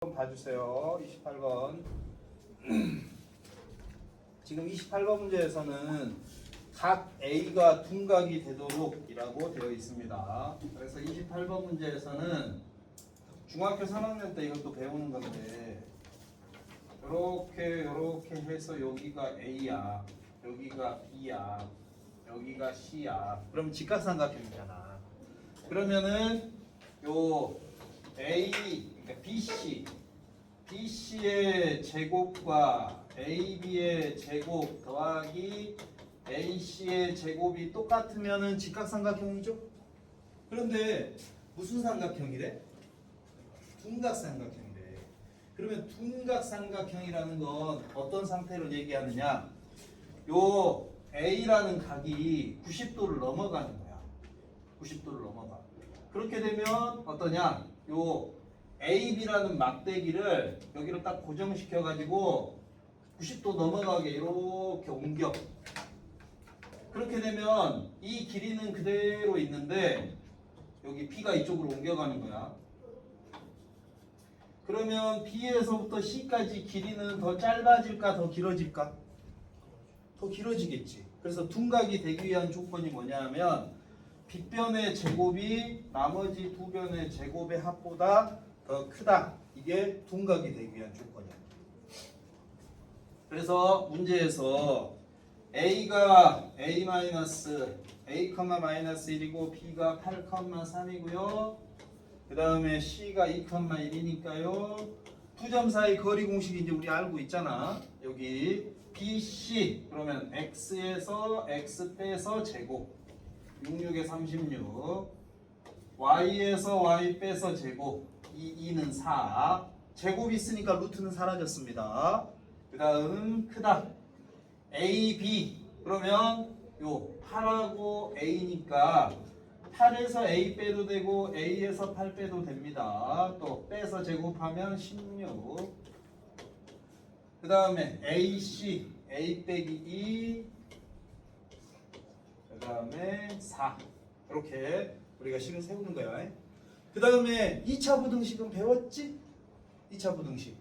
한번 봐주세요. 28번. 지금 28번 문제에서는 각 A가 둔각이 되도록 이라고 되어 있습니다. 그래서 28번 문제에서는 중학교 3학년 때 이것도 배우는 건데 이렇게 해서 여기가 A야, 여기가 B야, 여기가 C야. 그럼 직각삼각형이잖아. 그러면은 요 A, 그러니까 BC의 제곱과 AB의 제곱 더하기 AC의 제곱이 똑같으면은 직각삼각형이죠? 그런데 무슨 삼각형이래? 둔각삼각형이래. 그러면 둔각삼각형이라는 건 어떤 상태로 얘기하느냐? 요 A라는 각이 90도를 넘어가는 거야. 90도를 넘어가. 그렇게 되면 어떠냐? 요 AB라는 막대기를 여기로 딱 고정시켜 가지고 90도 넘어가게 이렇게 옮겨. 그렇게 되면 이 길이는 그대로 있는데 여기 B가 이쪽으로 옮겨가는 거야. 그러면 B에서부터 C까지 길이는 더 짧아질까 더 길어질까? 더 길어지겠지. 그래서 둔각이 되기 위한 조건이 뭐냐 하면 빗변의 제곱이 나머지 두 변의 제곱의 합보다 더 크다. 이게 둔각이 되기 위한 조건이야. 그래서 문제에서 A가 A-A,-1이고 B가 8,3이고요. 그 다음에 C가 2,1이니까요. 두 점 사이 거리 공식이 이제 우리 알고 있잖아. 여기 BC 그러면 X에서 X 빼서 제곱 66에 36 Y에서 Y 빼서 제곱 2는 4 제곱이 있으니까 루트는 사라졌습니다. 그 다음 크다 AB 그러면 요 8하고 A니까 8에서 A 빼도 되고 A에서 8 빼도 됩니다. 또 빼서 제곱하면 16 그 다음에 AC A 빼기 2 그 다음에 4 이렇게 우리가 식을 세우는 거야. 그 다음에 2차 부등식은 배웠지? 2차 부등식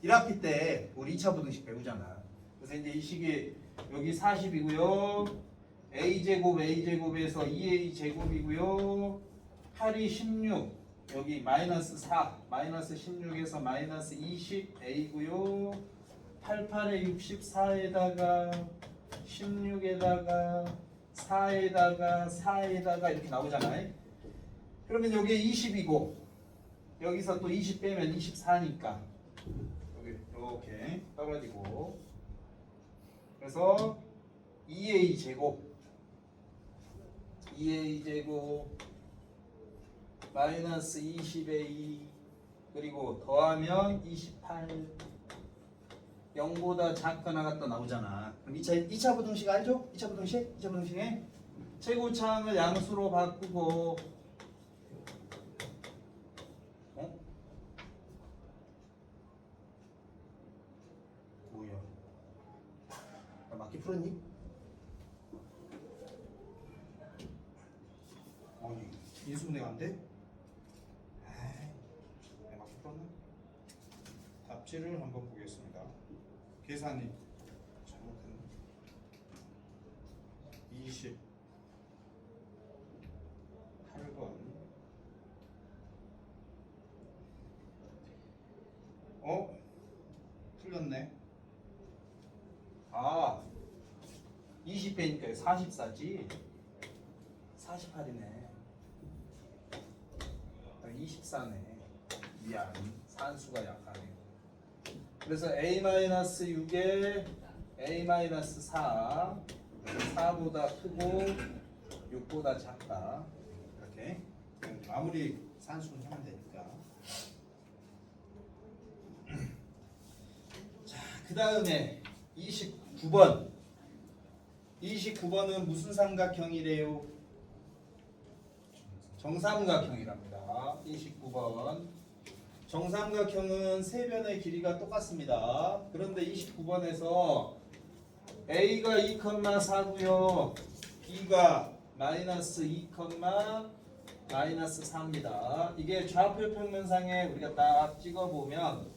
1학기 때 우리 2차 부등식 배우잖아. 그래서 이제 이 식이 여기 40이고요 A제곱에서 2A제곱이고요 8이 16 여기 마이너스 4 마이너스 16에서 마이너스 20 A고요 88에 64에다가 16에다가 4에다가 이렇게 나오잖아요. 그러면 여기에 20이고 여기서 또 20 빼면 24니까 여기 이렇게 떨어지고 그래서 2A 제곱 마이너스 20A 그리고 더하면 28 0보다 작거나 같다 나오잖아. 그럼 2차 부등식 알죠? 2차 부등식에 최고차항을 양수로 바꾸고 뭐야? 나 맞게 풀었니? 아니 인수분해가 안 돼? 에이, 내가 맞게 풀었나? 답지를 한번 보겠습니다. 계산이 잘못했네. 28번 틀렸네. 20배니까 44지 48이네 24네 미안 산수가 약하네. 그래서 A-6에 A-4 4보다 크고 6보다 작다 이렇게 마무리 산수는 하면 되니까. 자, 그 다음에 29번은 무슨 삼각형이래요? 정삼각형이랍니다. 29번 정삼각형은 세 변의 길이가 똑같습니다. 그런데 29번에서 A가 2,4고요 B가 마이너스 2, 마이너스 4입니다. 이게 좌표 평면상에 우리가 딱 찍어보면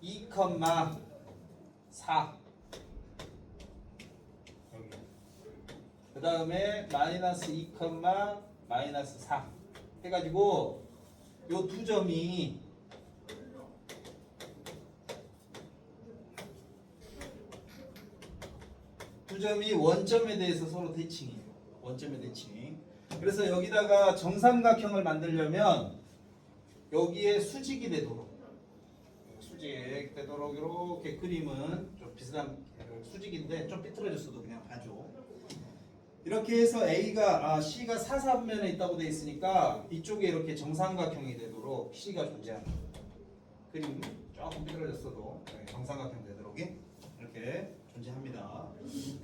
2,4 그 다음에 마이너스 2, 마이너스 4 해가지고 요 두 점이 원점에 대해서 서로 대칭이에요. 원점의 대칭. 그래서 여기다가 정삼각형을 만들려면 여기에 수직이 되도록 이렇게 그림은 좀 비슷한 수직인데 좀 삐뚤어졌어도 그냥 봐줘. 이렇게 해서 C가 사삼면에 있다고 돼 있으니까 이쪽에 이렇게 정삼각형이 되도록 C가 존재합니다. 그림 조금 삐뚤어졌어도 정삼각형 되도록 이렇게 존재합니다.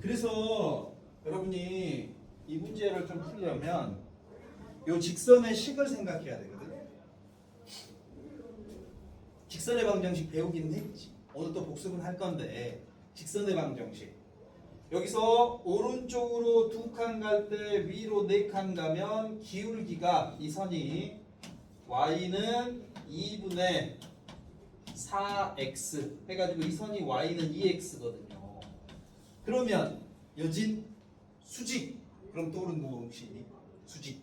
그래서 여러분이 이 문제를 좀 풀려면 이 직선의 식을 생각해야 되거든. 직선의 방정식 배우기는 했지. 오늘 또 복습은 할 건데 직선의 방정식. 여기서 오른쪽으로 2칸 갈 때 위로 4칸 가면 기울기가 이 선이 y는 2분의 4x 해가지고 이 선이 y는 2x거든요. 그러면 여진 수직. 그럼 떠오르는 거 혹시 수직.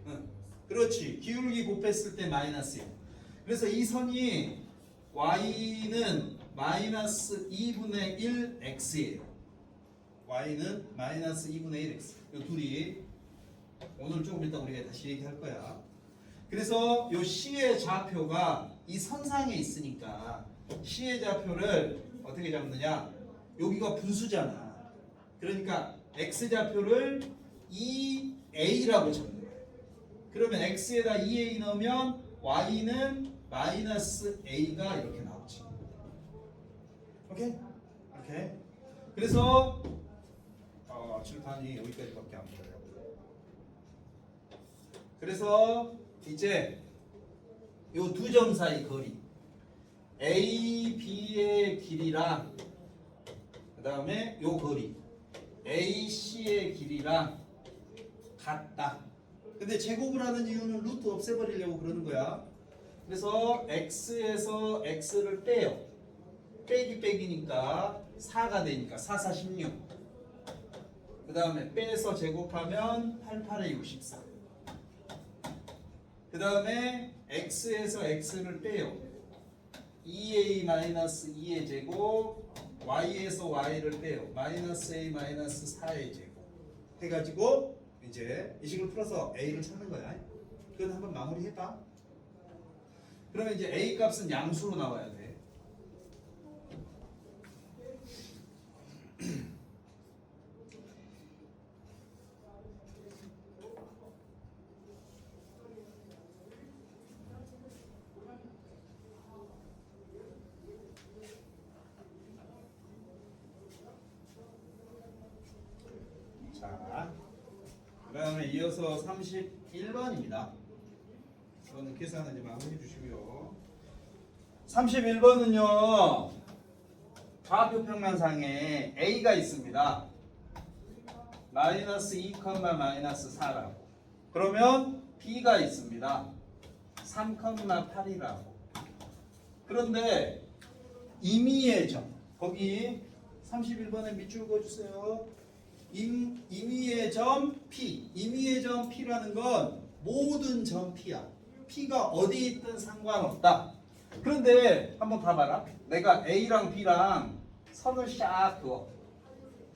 응. 그렇지. 기울기 곱했을 때 마이너스요. 그래서 이 선이 y는 마이너스 2분의 1x예요. y는 마이너스 2분의 1x. 이 둘이 오늘 조금 이따 우리가 다시 얘기할 거야. 그래서 이 C의 좌표가 이 선상에 있으니까 C의 좌표를 어떻게 잡느냐? 여기가 분수잖아. 그러니까 x좌표를 2a라고 잡는 거예요. 그러면 x에다 2a 넣으면 y는 마이너스 a가 이렇게 나오지. 오케이? 오케이. 그래서 칠판이 여기까지밖에 안 보여요. 그래서 이제 이 두 점 사이 거리 a, b의 길이랑 그 다음에 요 거리 AC의 길이랑 같다. 근데 제곱을 하는 이유는 루트 없애버리려고 그러는 거야. 그래서 x에서 x를 빼요. 빼기니까 4가 되니까 4, 4, 16. 그 다음에 빼서 제곱하면 8, 8에 64. 그 다음에 x에서 x를 빼요. 2a-2의 제곱, y에서 y를 빼요. 마이너스 a 마이너스 4의 제곱 해가지고 이제 이 식을 풀어서 a를 찾는 거야. 그건 한번 마무리해봐. 그러면 이제 a 값은 양수로 나와야 돼. 자, 그 다음에 이어서 31번입니다. 이거는 계산은 이제 마무리해 주시고요. 31번은요. 좌표 평면상에 A가 있습니다. 마이너스 2, 마이너스 4라고. 그러면 B가 있습니다. 3, 8이라고. 그런데 임의의 점. 거기 31번에 밑줄 그어주세요. 임의의 점 P. 임의의 점 P라는 건 모든 점 P야. P가 어디 있든 상관없다. 그런데 한번 봐봐라. 내가 A랑 B랑 선을 샥 그어.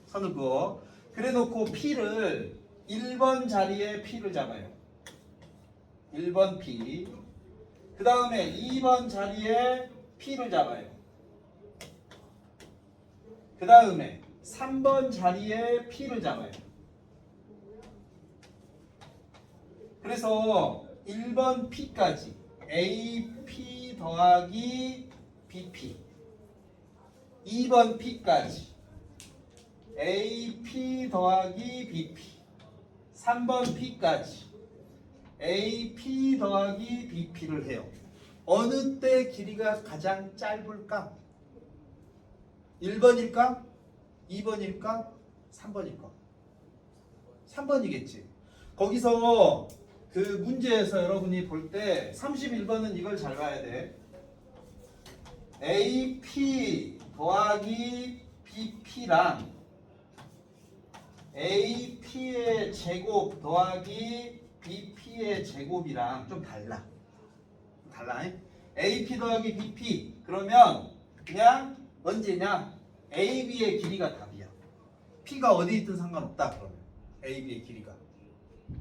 선을 그어. 그래 놓고 P를 1번 자리에 P를 잡아요. 1번 P. 그 다음에 2번 자리에 P를 잡아요. 그 다음에 3번 자리에 P를 잡아요. 그래서 1번 P까지 AP 더하기 BP 2번 P까지 AP 더하기 BP 3번 P까지 AP 더하기 BP를 해요. 어느 때 길이가 가장 짧을까? 1번일까? 2번일까? 3번일까? 3번이겠지. 거기서 그 문제에서 여러분이 볼 때 31번은 이걸 잘 봐야 돼. AP 더하기 BP랑 AP의 제곱 더하기 BP의 제곱이랑 좀 달라. 달라. AP 더하기 BP 그러면 그냥 언제냐? AB의 길이가 답이야. P가 어디 있든 상관없다. 그러면 AB의 길이가.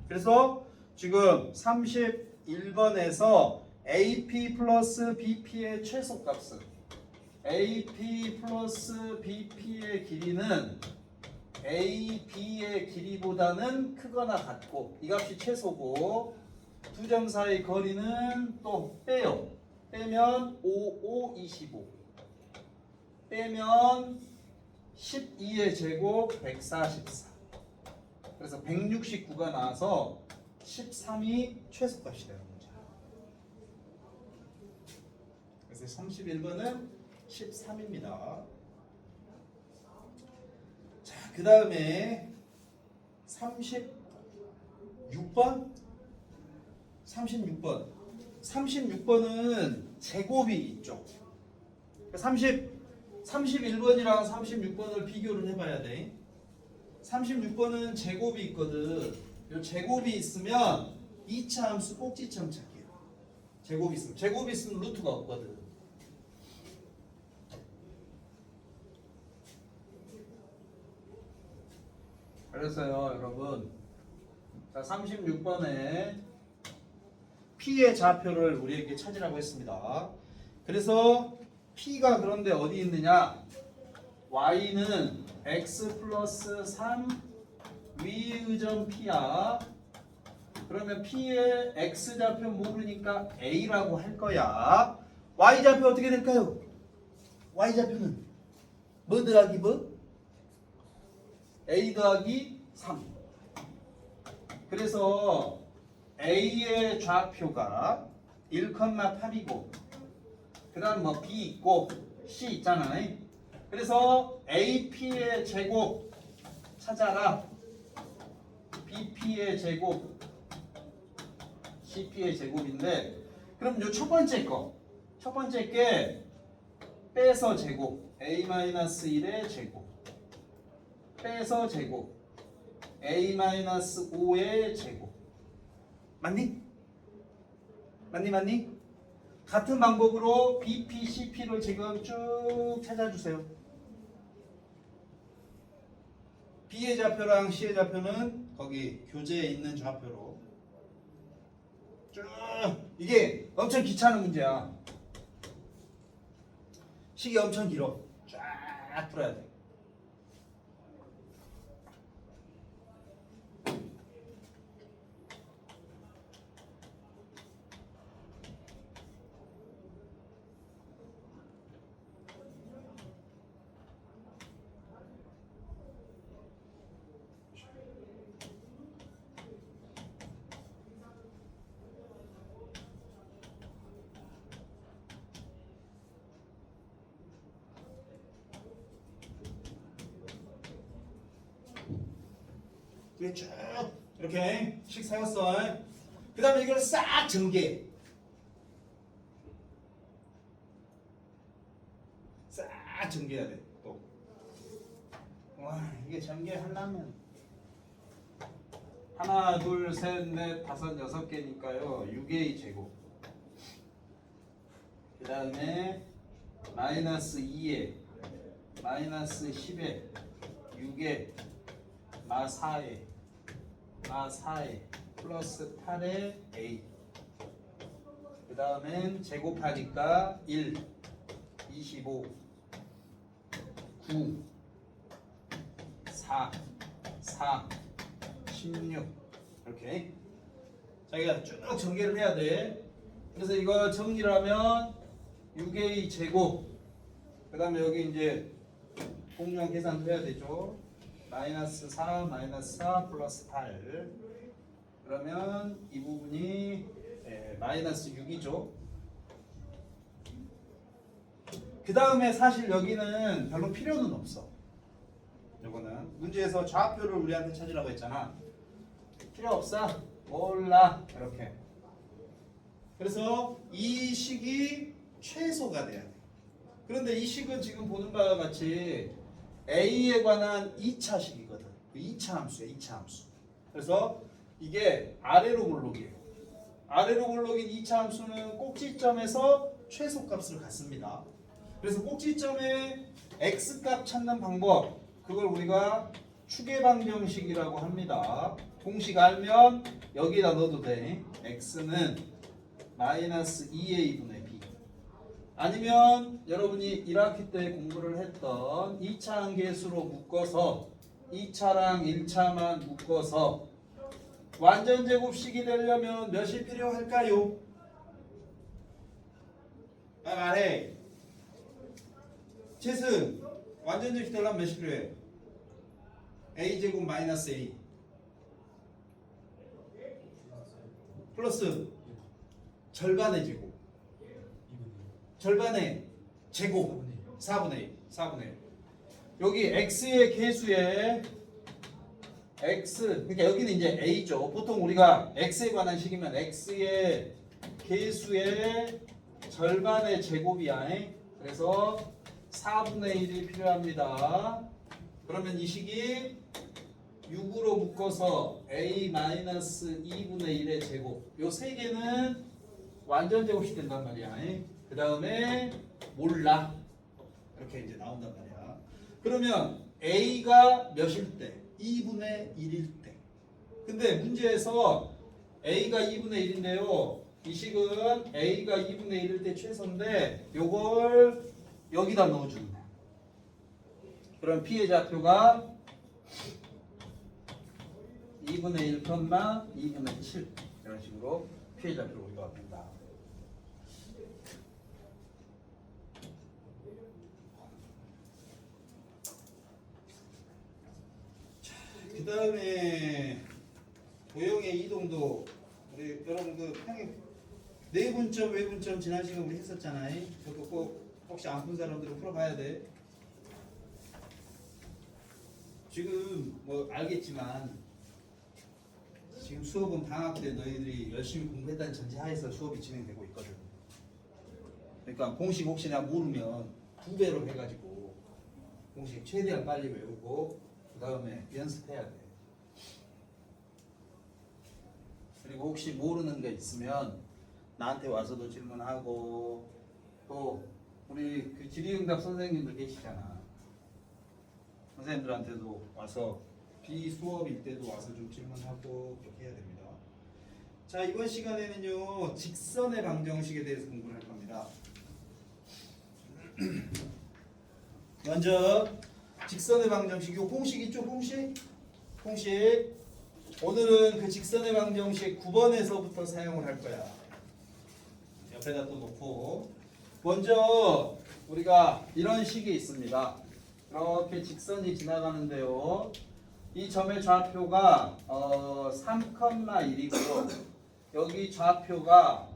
그래서 지금 31번에서 AP 플러스 BP의 최소값은 AP 플러스 BP의 길이는 AB의 길이보다는 크거나 같고 이 값이 최소고 두 점 사이 거리는 또 빼요. 빼면 5, 5, 25 빼면 12의 제곱 144 그래서 169가 나와서 13이 최소값이 되는 거죠. 그래서 31번은 13입니다. 자, 그 다음에 36번 36번은 제곱이 있죠. 31번이랑 36번을 비교를 해봐야 돼. 36번은 제곱이 있거든. 이 제곱이 있으면 2차 함수 꼭지점 찾기야. 제곱이 있으면 루트가 없거든. 그래서요, 여러분. 자, 36번에 P의 좌표를 우리에게 찾으라고 했습니다. 그래서 P가 그런데 어디 있느냐? Y는 X 플러스 3 위의 점 P야. 그러면 P의 X 좌표 모르니까 A라고 할 거야. Y 좌표 어떻게 될까요? Y 좌표는 뭐 더하기 뭐? A 더하기 3. 그래서 A의 좌표가 1,8이고 그 다음 뭐 B 있고 C 있잖아. 그래서 AP의 제곱 찾아라. BP의 제곱 CP의 제곱인데 그럼 요 첫 번째 게 빼서 제곱 A-1의 제곱 빼서 제곱 A-5의 제곱 맞니? 같은 방법으로 BP, CP를 지금 쭉 찾아주세요. B의 좌표랑 C의 좌표는 거기 교재에 있는 좌표로 쭉. 이게 엄청 귀찮은 문제야. 식이 엄청 길어. 쫙 풀어야 돼. 이게 쭉 이렇게 식 세웠어. 그 다음에 이걸 싹 전개. 싹 전개해야 돼. 또. 와, 이게 전개하려면 하나, 둘, 셋, 넷, 다섯, 여섯 개니까요. 6의 제곱. 그 다음에 마이너스 2에 마이너스 10에 6에 마 4에 마 4에 플러스 8에 A. 그 다음엔 제곱하니까 1, 25, 9, 4, 16 이렇게 자기가 쭉 전개를 해야 돼. 그래서 이거 정리를 하면 6A 제곱 그 다음에 여기 이제 공유한 계산도 해야 되죠. 마이너스 4 마이너스 4 플러스 8 그러면 이 부분이 마이너스 6이죠. 그 다음에 사실 여기는 별로 필요는 없어. 요거는 문제에서 좌표를 우리한테 찾으라고 했잖아. 필요 없어. 몰라. 이렇게. 그래서 이 식이 최소가 돼야 돼. 그런데 이 식은 지금 보는 바와 같이 A에 관한 2차식이거든. 2차 함수야, 2차 함수. 그래서 이게 아래로 볼록이에요. 아래로 볼록인 2차 함수는 꼭지점에서 최소값을 갖습니다. 그래서 꼭지점의 x값 찾는 방법, 그걸 우리가 추계방정식이라고 합니다. 공식 알면 여기다 넣어도 돼. x는 마이너스 2a분의 b. 아니면 여러분이 1학기 때 공부를 했던 2차 함계수로 묶어서 2차랑 1차만 묶어서 완전 제곱식이 되려면 몇이 필요할까요? 말해. 채승, 완전 제곱식 되려면 몇이 필요해? a제곱 마이너스 a 플러스 절반의 제곱, 절반의 제곱 4분의 1, 4분의 1. 여기 x의 계수에 x, 그러니까 여기는 이제 a죠. 보통 우리가 x에 관한 식이면 x의 계수의 절반의 제곱이야. 그래서 4분의 1이 필요합니다. 그러면 이 식이 6으로 묶어서 a-2분의 1의 제곱, 요 세 개는 완전 제곱식 된단 말이야. 그 다음에 몰라, 이렇게 이제 나온단 말이야. 그러면 a가 몇일 때? 2분의 1일 때. 근데 문제에서 a가 2분의 1인데요. 이 식은 a가 2분의 1일 때 최소인데 요걸 여기다 넣어주는 거야. 그럼 p의 좌표가 2분의 1, 2분의 7 이런 식으로 p의 좌표를 우리가 얻는다. 그 다음에 도형의 이동도 우리 여러분 그 평행 내분점 외분점 지난 시간 우리 했었잖아요. 그거 꼭 혹시 안 푼 사람들은 풀어봐야 돼. 지금 뭐 알겠지만 지금 수업은 방학 때 너희들이 열심히 공부했다는 전제하에서 수업이 진행되고 있거든. 그러니까 공식 혹시 내가 모르면 2배로 해가지고 공식 최대한 빨리 외우고 그 다음에 연습해야 돼. 그리고 혹시 모르는 게 있으면 나한테 와서도 질문하고, 또 우리 그 질의응답 선생님들 계시잖아. 선생님들한테도 와서 비수업일 때도 와서 좀 질문하고 그렇게 해야 됩니다. 자, 이번 시간에는요 직선의 방정식에 대해서 공부를 할 겁니다. 먼저 직선의 방정식, 요 공식 있죠? 공식. 오늘은 그 직선의 방정식 9번에서부터 사용을 할 거야. 옆에다 또 놓고, 먼저 우리가 이런 식이 있습니다. 이렇게 직선이 지나가는데요. 이 점의 좌표가 3,1이고요. 여기 좌표가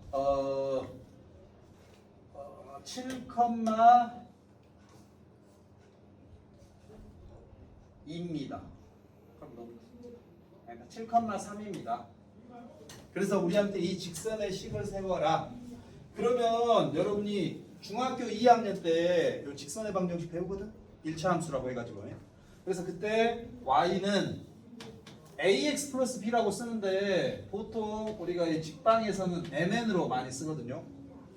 7,2입니다. 7,3입니다. 그래서 우리한테 이 직선의 식을 세워라. 그러면 여러분이 중학교 2학년 때 이 직선의 방정식 배우거든? 1차 함수라고 해가지고. 그래서 그때 y는 ax 플러스 b라고 쓰는데 보통 우리가 이 직방에서는 mn으로 많이 쓰거든요.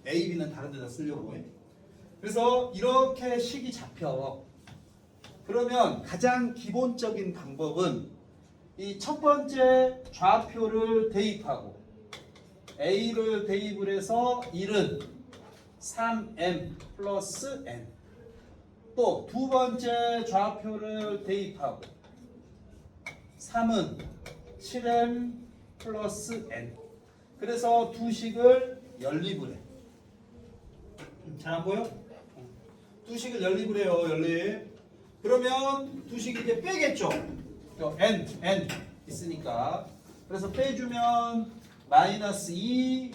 a, b는 다른 데다 쓰려고 해. 그래서 이렇게 식이 잡혀. 그러면 가장 기본적인 방법은 이 첫 번째 좌표를 대입하고 a를 대입을 해서 1은 3m 플러스 n, 또 두 번째 좌표를 대입하고 3은 7m 플러스 n. 그래서 두 식을 연립을 해. 잘 안 보여? 두 식을 연립을 해요. 연립. 그러면 두 식이 이제 빼겠죠. n 있으니까. 그래서 빼주면 마이너스 2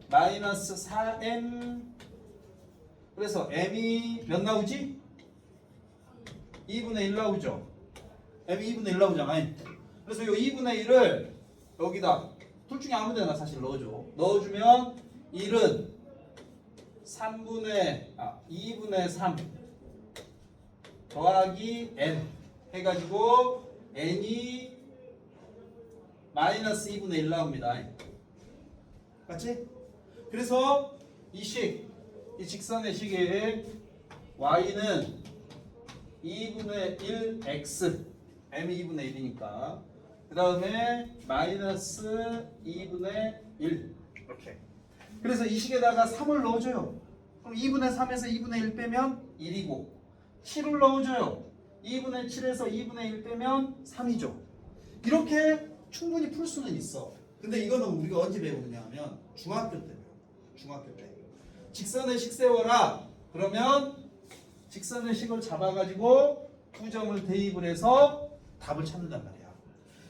마이너스 4m. 그래서 m이 몇 나오지? 2분의 1 나오죠. m이 2분의 1 나오잖아. 그래서 이 2분의 1을 여기다 둘 중에 아무 데나 사실 넣어줘. 넣어주면 1은 2분의 3 더하기 n 해가지고 n이 마이너스 2분의 1 나옵니다. 맞지? 그래서 이 직선의 식의 y는 2분의 1x m이 2분의 1이니까 그 다음에 마이너스 2분의 1 이렇게. 그래서 이 식에다가 3을 넣어줘요. 그럼 2분의 3에서 2분의 1 빼면 1이고 7을 넣어줘요. 2분의 7에서 2분의 1 빼면 3이죠. 이렇게 충분히 풀 수는 있어. 근데 이거는 우리가 언제 배우느냐 하면 중학교 때 배워요. 중학교 때. 직선의 식 세워라. 그러면 직선의 식을 잡아가지고 두 점을 대입을 해서 답을 찾는단 말이야.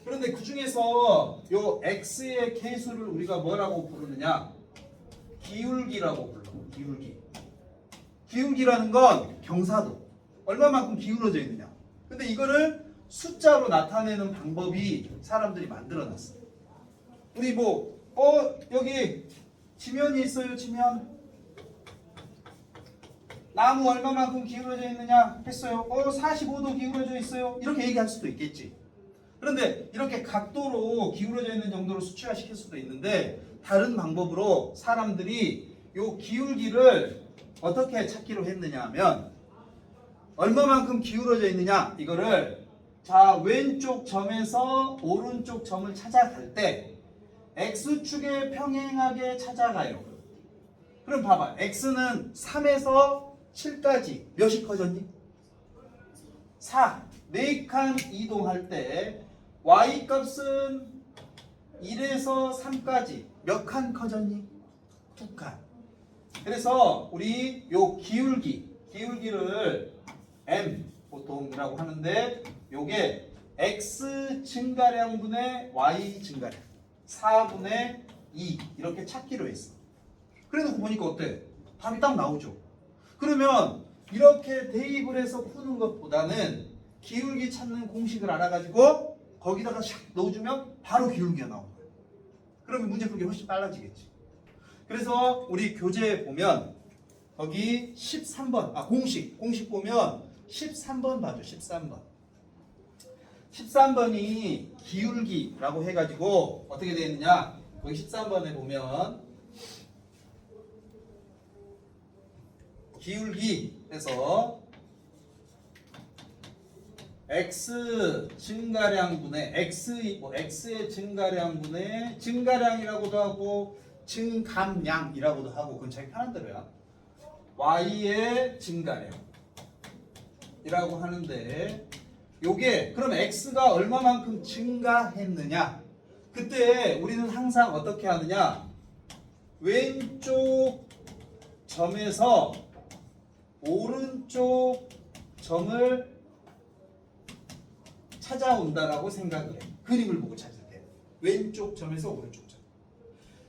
그런데 그 중에서 요 x의 계수를 우리가 뭐라고 부르느냐? 기울기라고 불러. 기울기. 기울기라는 건 경사도. 얼마만큼 기울어져 있느냐. 근데 이거를 숫자로 나타내는 방법이 사람들이 만들어놨어. 우리 여기 지면이 있어요. 지면. 나무 얼마만큼 기울어져 있느냐 했어요. 45도 기울어져 있어요. 이렇게 얘기할 수도 있겠지. 그런데 이렇게 각도로 기울어져 있는 정도로 수치화시킬 수도 있는데 다른 방법으로 사람들이 요 기울기를 어떻게 찾기로 했느냐 하면 얼마만큼 기울어져 있느냐 이거를 자 왼쪽 점에서 오른쪽 점을 찾아갈 때 x축에 평행하게 찾아가요. 그럼 봐봐. x는 3에서 7까지 몇이 커졌니? 4. 4칸 이동할 때 y 값은 1에서 3까지 몇 칸 커졌니? 2칸. 그래서 우리 요 기울기를 m 보통이라고 하는데 요게 x 증가량분의 y 증가량 4분의 2 이렇게 찾기로 했어. 그래놓고 보니까 어때? 답이 딱 나오죠. 그러면 이렇게 대입을 해서 푸는 것보다는 기울기 찾는 공식을 알아가지고 거기다가 샥 넣어주면 바로 기울기가 나오는 거예요. 그러면 문제 풀기 훨씬 빨라지겠지. 그래서 우리 교재에 보면 거기 13번 공식 보면 13번 봐줘. 13번이 기울기라고 해가지고 어떻게 되어 있느냐 거기 13번에 보면 기울기 해서 x 증가량분의 x의 증가량분의 증가량이라고도 하고 증감량이라고도 하고 그건 자기 편한 대로야. y의 증가량이라고 하는데 요게 그럼 x가 얼마만큼 증가했느냐? 그때 우리는 항상 어떻게 하느냐? 왼쪽 점에서 오른쪽 점을 찾아온다라고 생각을 해. 그림을 보고 찾을 때 왼쪽 점에서 오른쪽 점.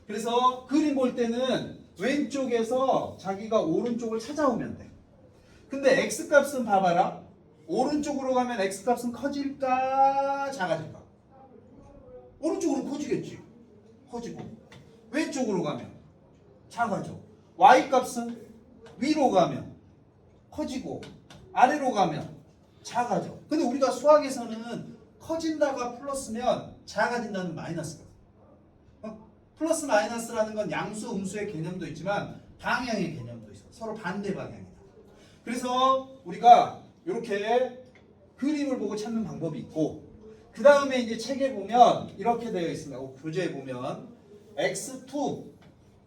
그래서 그림 볼 때는 왼쪽에서 자기가 오른쪽을 찾아오면 돼. 근데 x값은 봐봐라. 오른쪽으로 가면 x값은 커질까 작아질까? 오른쪽으로 커지겠지. 커지고 왼쪽으로 가면 작아져. y값은 위로 가면 커지고 아래로 가면 작아져. 근데 우리가 수학에서는 커진다가 플러스면 작아진다는 마이너스거든. 플러스 마이너스라는 건 양수 음수의 개념도 있지만 방향의 개념도 있어. 서로 반대 방향이다. 그래서 우리가 이렇게 그림을 보고 찾는 방법이 있고 그 다음에 이제 책에 보면 이렇게 되어 있습니다. 교재에 보면 x2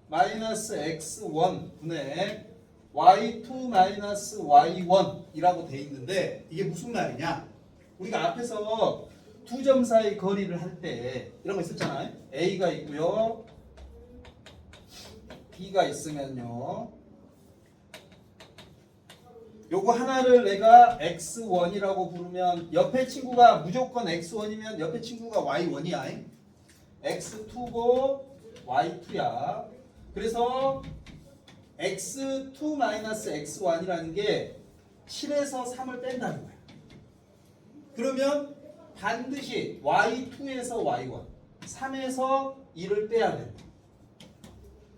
마이너스 x1 분의 y2 마이너스 y1 이라고 되어 있는데 이게 무슨 말이냐? 우리가 앞에서 두 점 사이 거리를 할 때 이런 거 있었잖아요. A가 있고요. B가 있으면요. 요거 하나를 내가 x1이라고 부르면 옆에 친구가 무조건 x1이면 옆에 친구가 y1이야. x2고 y2야. 그래서 x2 마이너스 x1이라는 게 7에서 3을 뺀다는 거야. 그러면 반드시 y2에서 y1 3에서 1을 빼야 돼.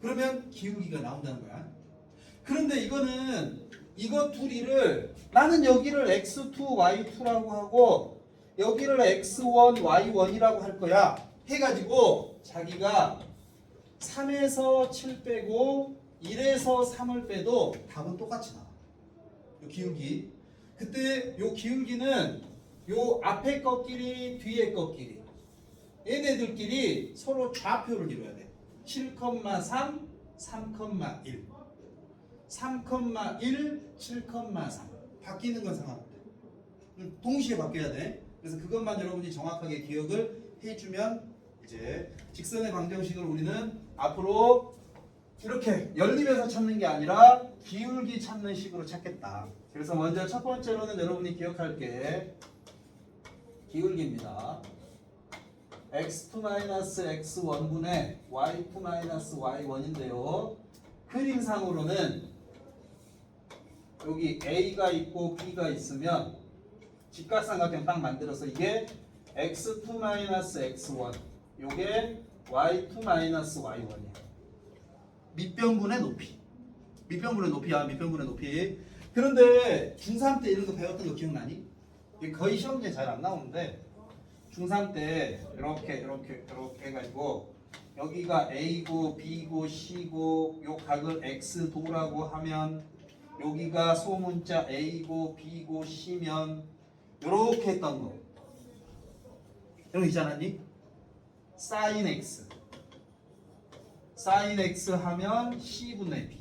그러면 기울기가 나온다는 거야. 그런데 이거는 이거 둘이를 나는 여기를 x2, y2라고 하고 여기를 x1, y1이라고 할 거야. 해가지고 자기가 3에서 7 빼고 1에서 3을 빼도 답은 똑같이 나와. 요 기울기. 그때 요 기울기는 요 앞에 것끼리 뒤에 것끼리 얘네들끼리 서로 좌표를 이뤄야 돼. 7,3, 3,1 3,1, 7,3 바뀌는 건 상관없대. 동시에 바뀌어야 돼. 그래서 그것만 여러분이 정확하게 기억을 해주면 이제 직선의 방정식을 우리는 앞으로 이렇게 연립해서 찾는 게 아니라 기울기 찾는 식으로 찾겠다. 그래서 먼저 첫 번째로는 여러분이 기억할 게 기울기입니다. x2-x1분의 y2-y1인데요. 그림상으로는 여기 a가 있고 b가 있으면 직각삼각형 딱 만들어서 이게 x2-x1 요게 y2-y1이에요. 밑변분의 높이. 밑변분의 높이야. 밑변분의 높이. 그런데 중3 때 이런 거 배웠던 거 기억나니? 거의 시험 문제 잘 안 나오는데 중3 때 이렇게 해가지고 여기가 A고 B고 C고 요 각을 X도라고 하면 여기가 소문자 A고 B고 C면 요렇게 했던 거 이런 거 있지 않았니? sin X sin X 하면 C분의 B.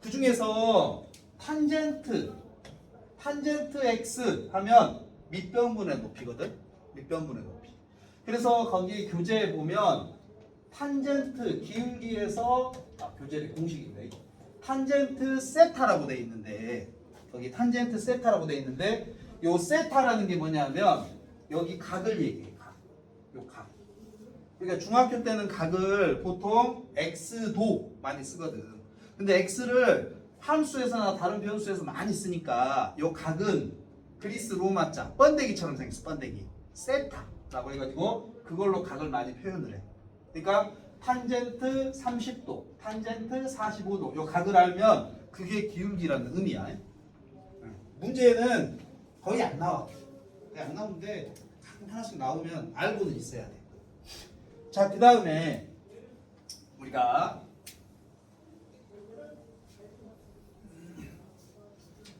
그 중에서 탄젠트 X 하면 밑변분의 높이거든. 밑변분의 높이. 그래서 거기 교재에 보면 탄젠트 기울기에서 교재의 공식인데 탄젠트 세타라고 돼 있는데 여기 탄젠트 세타라고 돼 있는데 요 세타라는 게 뭐냐면 여기 각을 얘기해. 요 각. 그러니까 중학교 때는 각을 보통 x도 많이 쓰거든. 근데 x를 함수에서나 다른 변수에서 많이 쓰니까 요 각은 그리스 로마자 번데기처럼 생겼어. 번데기. 세타라고 해가지고 그걸로 각을 많이 표현을 해. 그러니까 탄젠트 30도, 탄젠트 45도 요 각을 알면 그게 기울기라는 의미야. 문제는 거의 안 나와. 거의 안 나오는데 하나씩 나오면 알고는 있어야 돼. 자, 그 다음에 우리가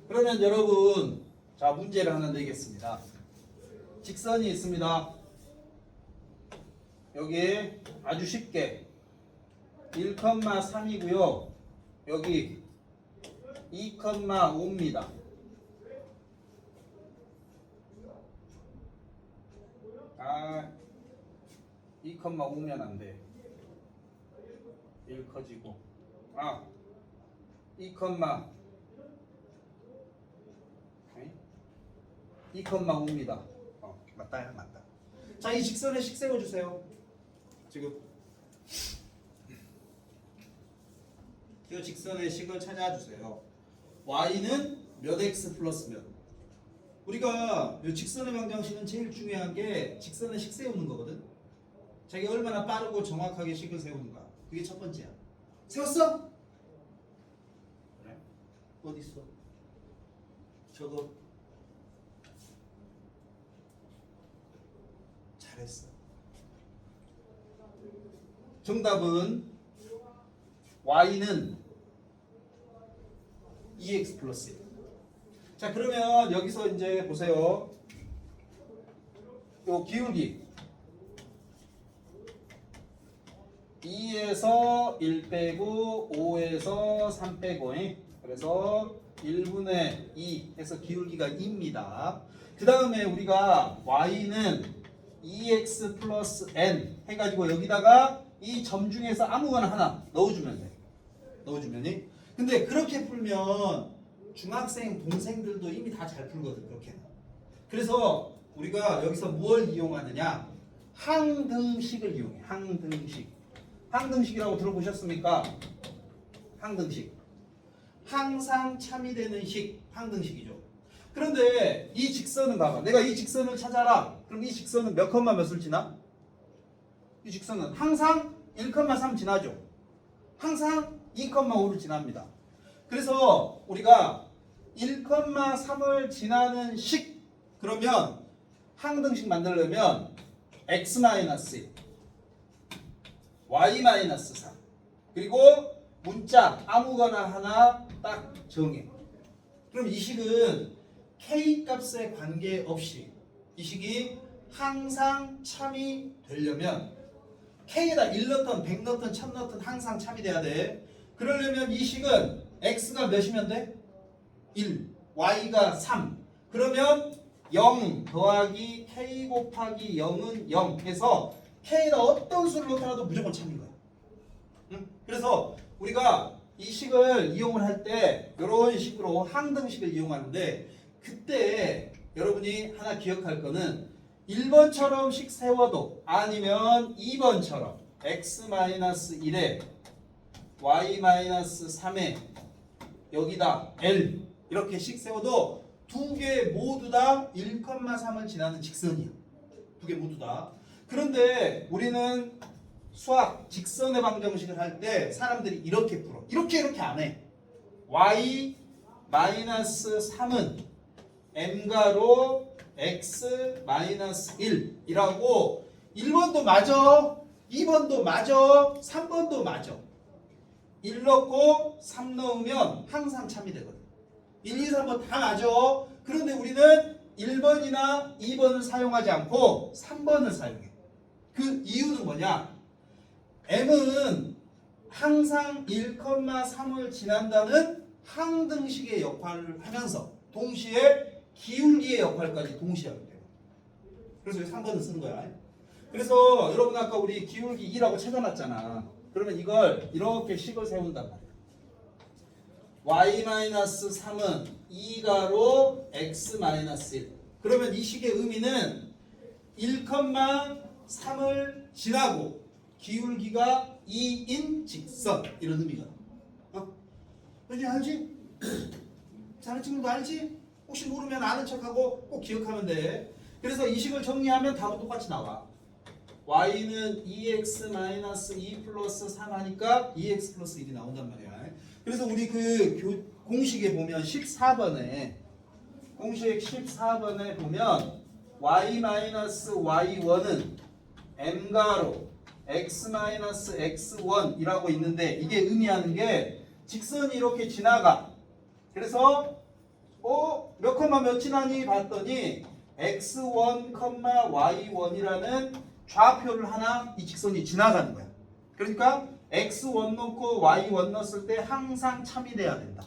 그러면 여러분 자 문제를 하나 내겠습니다. 직선이 있습니다. 여기 아주 쉽게 1,3이고요. 여기 2,5입니다. 아, 2,5면 안 돼. 1 커지고. 2,5입니다. 맞다, 맞다. 자, 이 직선의 식 세워주세요. 지금 이 직선의 식을 찾아주세요. y는 몇 x 플러스 몇. 우리가 이 직선의 방정식은 제일 중요한 게 직선의 식 세우는 거거든. 자기가 얼마나 빠르고 정확하게 식을 세우는가. 그게 첫 번째야. 세웠어? 그래? 어디 있어? 저거. 잘했어. 정답은 y는 2x 플러스 1. 자, 그러면 여기서 이제 보세요. 요 기울기 2에서 1 빼고 5에서 3 빼고 그래서 1분의 2 해서 기울기가 2입니다. 그 다음에 우리가 y는 2x 플러스 n 해가지고 여기다가 이 점 중에서 아무거나 하나 넣어주면 돼. 넣어주면이. 근데 그렇게 풀면 중학생 동생들도 이미 다 잘 풀거든. 그렇게. 그래서 우리가 여기서 뭘 이용하느냐? 항등식을 이용해. 항등식. 항등식이라고 들어보셨습니까? 항등식. 항상 참이 되는 식. 항등식이죠. 그런데 이 직선은 봐봐. 내가 이 직선을 찾아라. 그럼 이 직선은 몇 컴마 몇을 지나? 이 직선은 항상 1,3 지나죠. 항상 2,5를 지납니다. 그래서 우리가 1,3을 지나는 식 그러면 항등식 만들려면 x-1 y-4 그리고 문자 아무거나 하나 딱 정해. 그럼 이 식은 k 값에 관계없이 이 식이 항상 참이 되려면 k에다 1 넣든 100 넣든 1000 넣든 항상 참이 돼야 돼. 그러려면 이 식은 x가 몇이면 돼? 1, y가 3. 그러면 0 더하기 k 곱하기 0은 0 해서 k에다 어떤 수를 넣더라도 무조건 참인 거야. 응? 그래서 우리가 이 식을 이용을 할 때 이런 식으로 항등식을 이용하는데 그때 여러분이 하나 기억할 거는 1번처럼 식 세워도 아니면 2번처럼 x-1에 y-3에 여기다 l 이렇게 식 세워도 두 개 모두 다 1,3을 지나는 직선이야. 두 개 모두 다. 그런데 우리는 수학 직선의 방정식을 할 때 사람들이 이렇게 풀어. 이렇게 안 해. y-3은 m가로 x-1이라고 1번도 맞아. 2번도 맞아. 3번도 맞아. 1 넣고 3 넣으면 항상 참이 되거든. 1, 2, 3번 다 맞아. 그런데 우리는 1번이나 2번을 사용하지 않고 3번을 사용해. 그 이유는 뭐냐? m은 항상 1,3을 지난다는 항등식의 역할을 하면서 동시에 기울기의 역할까지 동시에 하게 돼요. 그래서 3번을 쓰는 거야. 그래서 여러분 아까 우리 기울기 2라고 찾아놨잖아. 그러면 이걸 이렇게 식을 세운단 말이야. y-3은 2가로 x-1. 그러면 이 식의 의미는 1,3을 지나고 기울기가 2인 직선 이런 의미가. 왠지 알지? 자네 친구도 알지? 혹시 모르면 아는 척하고 꼭 기억하면 돼. 그래서 이 식을 정리하면 답은 똑같이 나와. y는 2x-2 플러스 3 하니까 2x 플러스 1이 나온단 말이야. 그래서 우리 그 공식에 보면 14번에 공식 14번에 보면 y-y1은 m가로 x-x1이라고 있는데 이게 의미하는 게 직선이 이렇게 지나가. 그래서 몇 컴마 몇 지나니 봤더니 x1, y1이라는 좌표를 하나 이 직선이 지나가는 거야. 그러니까 x1 넣고 y1 넣었을 때 항상 참이 돼야 된다.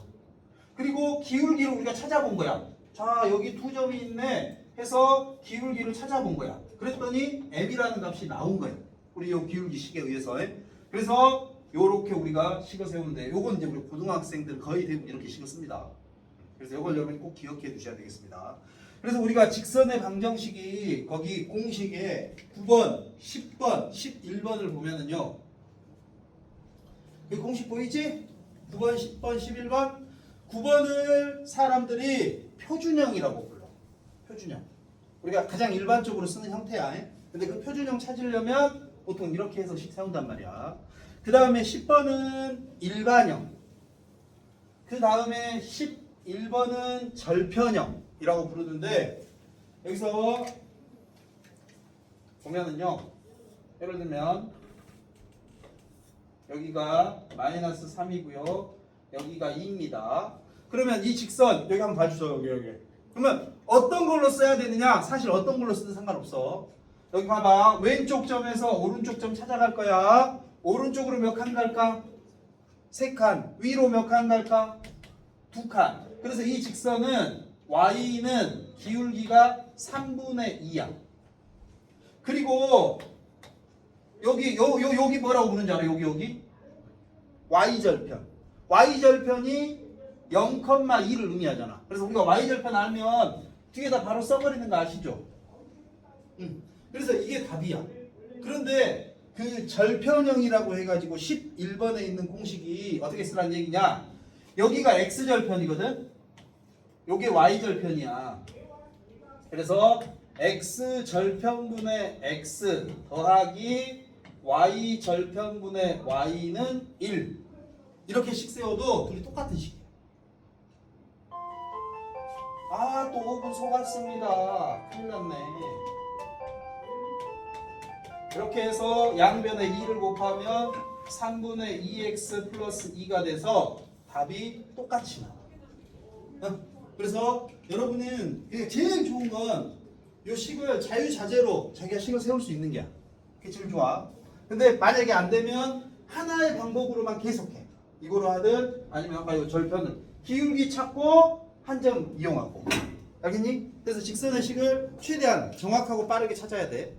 그리고 기울기를 우리가 찾아본 거야. 자, 여기 두 점이 있네 해서 기울기를 찾아본 거야. 그랬더니 m이라는 값이 나온 거야. 우리 요 기울기 식에 의해서. 그래서 요렇게 우리가 식을 세우는데 요건 이제 우리 고등학생들 거의 대부분 이렇게 식을 씁니다. 그래서 이걸 여러분이 꼭 기억해 두셔야 되겠습니다. 그래서 우리가 직선의 방정식이 거기 공식에 9번, 10번, 11번을 보면은요. 그 공식 보이지? 9번, 10번, 11번. 9번을 사람들이 표준형이라고 불러. 표준형. 우리가 가장 일반적으로 쓰는 형태야. 근데 그 표준형 찾으려면 보통 이렇게 해서 식 세운단 말이야. 그 다음에 10번은 일반형. 그 다음에 11번은 절편형이라고 부르는데 여기서 보면은요. 예를 들면 여기가 마이너스 3이고요. 여기가 2입니다. 그러면 이 직선 여기 한번 봐주세요. 여기. 그러면 어떤 걸로 써야 되느냐? 사실 어떤 걸로 쓰든 상관없어. 여기 봐봐. 왼쪽 점에서 오른쪽 점 찾아갈 거야. 오른쪽으로 몇 칸 갈까? 3칸. 위로 몇 칸 갈까? 2칸. 그래서 이 직선은 y는 기울기가 3분의 2야. 그리고 여기 뭐라고 부르는지 알아? 여기 y절편. y절편이 0,2를 의미하잖아. 그래서 우리가 y절편 알면 뒤에다 바로 써버리는 거 아시죠? 그래서 이게 답이야. 그런데 그 절편형이라고 해가지고 11번에 있는 공식이 어떻게 쓰라는 얘기냐? 여기가 x절편이거든? 요게 y절편이야. 그래서 x절편분의 x 더하기 y 절편분의 y는 1 이렇게 식 세워도 둘이 똑같은 식이야. 아, 또 5분 속았습니다. 큰일 났네. 이렇게 해서 양변에 2를 곱하면 3분의 2x 플러스 2가 돼서 답이 똑같이 나와. 그래서 여러분은 제일 좋은 건 이 식을 자유자재로 자기가 식을 세울 수 있는 게 그게 제일 좋아. 근데 만약에 안 되면 하나의 방법으로만 계속해. 이거로 하든 아니면 아까 이 절편을 기울기 찾고 한 점 이용하고. 알겠니? 그래서 직선의 식을 최대한 정확하고 빠르게 찾아야 돼.